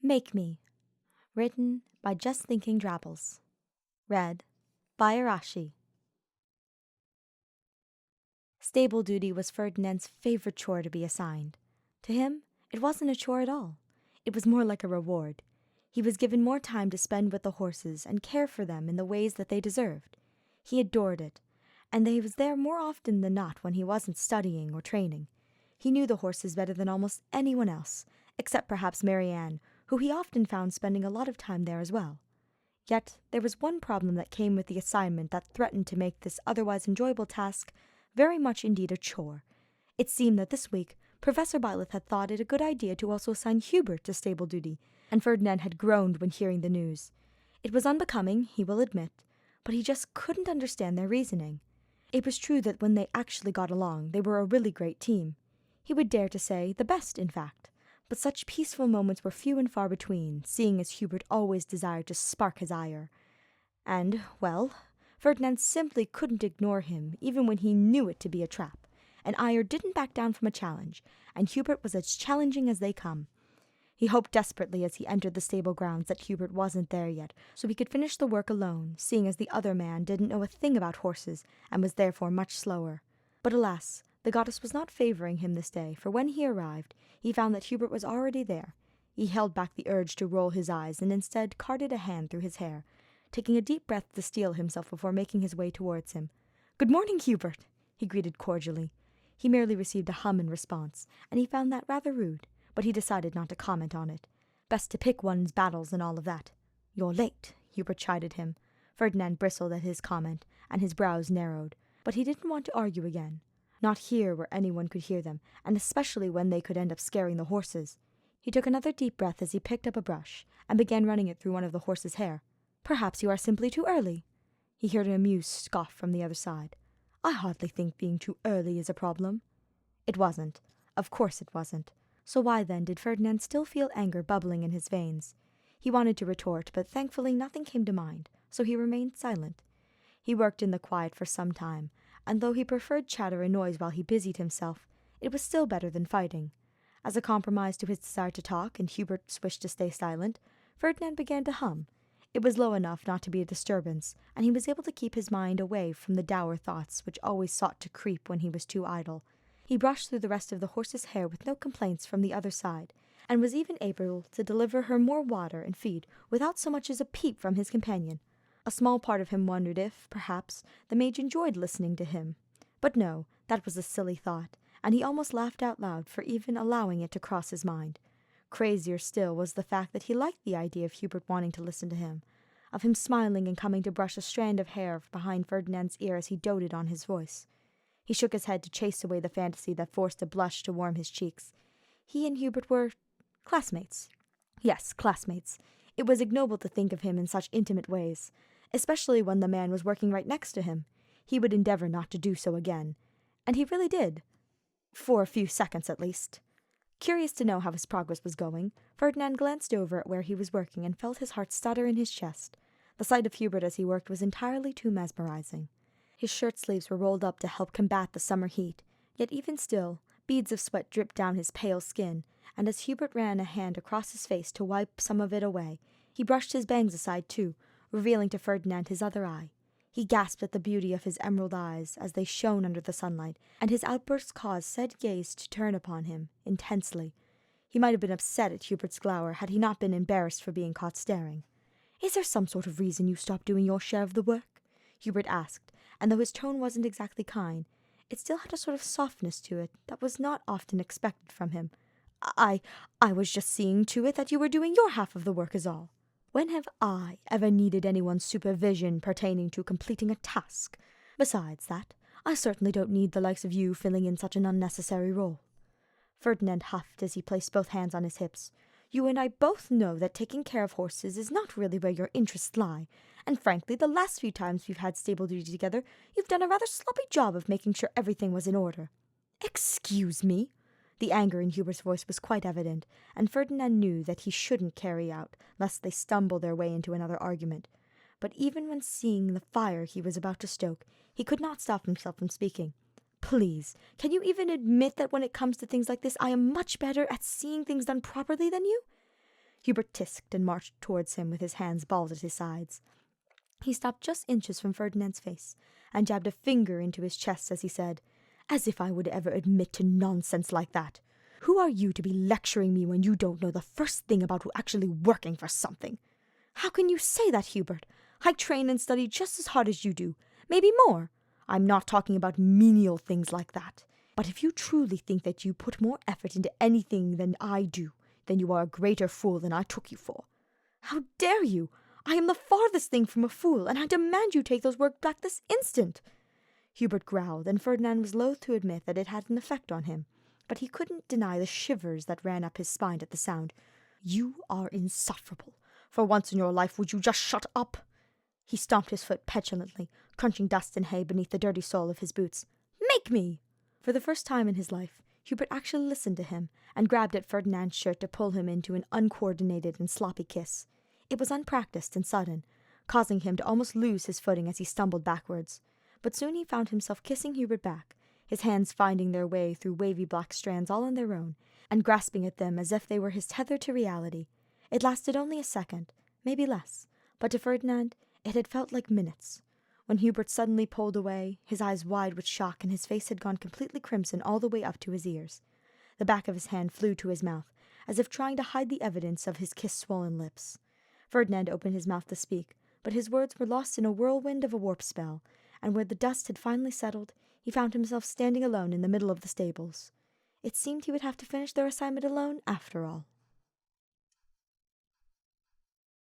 Make Me, written by Just Thinking Drabbles. Read by Arashi. Stable duty was Ferdinand's favorite chore to be assigned. To him, it wasn't a chore at all. It was more like a reward. He was given more time to spend with the horses and care for them in the ways that they deserved. He adored it, and he was there more often than not when he wasn't studying or training. He knew the horses better than almost anyone else, except perhaps Marianne, who he often found spending a lot of time there as well. Yet there was one problem that came with the assignment that threatened to make this otherwise enjoyable task very much indeed a chore. It seemed that this week Professor Byleth had thought it a good idea to also assign Hubert to stable duty, and Ferdinand had groaned when hearing the news. It was unbecoming, he will admit, but he just couldn't understand their reasoning. It was true that when they actually got along, they were a really great team. He would dare to say the best, in fact. But such peaceful moments were few and far between, seeing as Hubert always desired to spark his ire. And, well, Ferdinand simply couldn't ignore him, even when he knew it to be a trap. And ire didn't back down from a challenge, and Hubert was as challenging as they come. He hoped desperately as he entered the stable grounds that Hubert wasn't there yet, so he could finish the work alone, seeing as the other man didn't know a thing about horses, and was therefore much slower. But alas, the goddess was not favouring him this day, for when he arrived, he found that Hubert was already there. He held back the urge to roll his eyes, and instead carted a hand through his hair, taking a deep breath to steel himself before making his way towards him. "Good morning, Hubert," he greeted cordially. He merely received a hum in response, and he found that rather rude, but he decided not to comment on it. Best to pick one's battles and all of that. "You're late," Hubert chided him. Ferdinand bristled at his comment, and his brows narrowed, but he didn't want to argue again. Not here where anyone could hear them, and especially when they could end up scaring the horses. He took another deep breath as he picked up a brush, and began running it through one of the horses' hair. "Perhaps you are simply too early." He heard an amused scoff from the other side. "I hardly think being too early is a problem." It wasn't. Of course it wasn't. So why then did Ferdinand still feel anger bubbling in his veins? He wanted to retort, but thankfully nothing came to mind, so he remained silent. He worked in the quiet for some time, and though he preferred chatter and noise while he busied himself, it was still better than fighting. As a compromise to his desire to talk and Hubert's wish to stay silent, Ferdinand began to hum. It was low enough not to be a disturbance, and he was able to keep his mind away from the dour thoughts which always sought to creep when he was too idle. He brushed through the rest of the horse's hair with no complaints from the other side, and was even able to deliver her more water and feed without so much as a peep from his companion. A small part of him wondered if, perhaps, the mage enjoyed listening to him. But no, that was a silly thought, and he almost laughed out loud for even allowing it to cross his mind. Crazier still was the fact that he liked the idea of Hubert wanting to listen to him, of him smiling and coming to brush a strand of hair behind Ferdinand's ear as he doted on his voice. He shook his head to chase away the fantasy that forced a blush to warm his cheeks. He and Hubert were classmates. Yes, classmates. It was ignoble to think of him in such intimate ways, especially when the man was working right next to him. He would endeavour not to do so again. And he really did. For a few seconds at least. Curious to know how his progress was going, Ferdinand glanced over at where he was working and felt his heart stutter in his chest. The sight of Hubert as he worked was entirely too mesmerizing. His shirt sleeves were rolled up to help combat the summer heat, yet even still, beads of sweat dripped down his pale skin, and as Hubert ran a hand across his face to wipe some of it away, he brushed his bangs aside too, revealing to Ferdinand his other eye. He gasped at the beauty of his emerald eyes as they shone under the sunlight, and his outburst caused said gaze to turn upon him, intensely. He might have been upset at Hubert's glower had he not been embarrassed for being caught staring. "Is there some sort of reason you stopped doing your share of the work?" Hubert asked, and though his tone wasn't exactly kind, it still had a sort of softness to it that was not often expected from him. I was just seeing to it that you were doing your half of the work is all." "When have I ever needed anyone's supervision pertaining to completing a task? Besides that, I certainly don't need the likes of you filling in such an unnecessary role." Ferdinand huffed as he placed both hands on his hips. "You and I both know that taking care of horses is not really where your interests lie, and frankly, the last few times we've had stable duty together, you've done a rather sloppy job of making sure everything was in order." "Excuse me?" The anger in Hubert's voice was quite evident, and Ferdinand knew that he shouldn't carry out, lest they stumble their way into another argument. But even when seeing the fire he was about to stoke, he could not stop himself from speaking. "Please, can you even admit that when it comes to things like this, I am much better at seeing things done properly than you? Hubert tisked and marched towards him with his hands balled at his sides. He stopped just inches from Ferdinand's face, and jabbed a finger into his chest as he said, "As if I would ever admit to nonsense like that. Who are you to be lecturing me when you don't know the first thing about actually working for something? How can you say that, Hubert? I train and study just as hard as you do, maybe more. I'm not talking about menial things like that. But if you truly think that you put more effort into anything than I do, then you are a greater fool than I took you for." "How dare you? I am the farthest thing from a fool, and I demand you take those words back this instant." Hubert growled, and Ferdinand was loath to admit that it had an effect on him, but he couldn't deny the shivers that ran up his spine at the sound. "You are insufferable. For once in your life, would you just shut up?" He stomped his foot petulantly, crunching dust and hay beneath the dirty sole of his boots. "Make me!" For the first time in his life, Hubert actually listened to him, and grabbed at Ferdinand's shirt to pull him into an uncoordinated and sloppy kiss. It was unpracticed and sudden, causing him to almost lose his footing as he stumbled backwards. But soon he found himself kissing Hubert back, his hands finding their way through wavy black strands all on their own, and grasping at them as if they were his tether to reality. It lasted only a second, maybe less, but to Ferdinand it had felt like minutes. When Hubert suddenly pulled away, his eyes wide with shock and his face had gone completely crimson all the way up to his ears. The back of his hand flew to his mouth, as if trying to hide the evidence of his kiss-swollen lips. Ferdinand opened his mouth to speak, but his words were lost in a whirlwind of a warp spell, and where the dust had finally settled, he found himself standing alone in the middle of the stables. It seemed he would have to finish their assignment alone after all.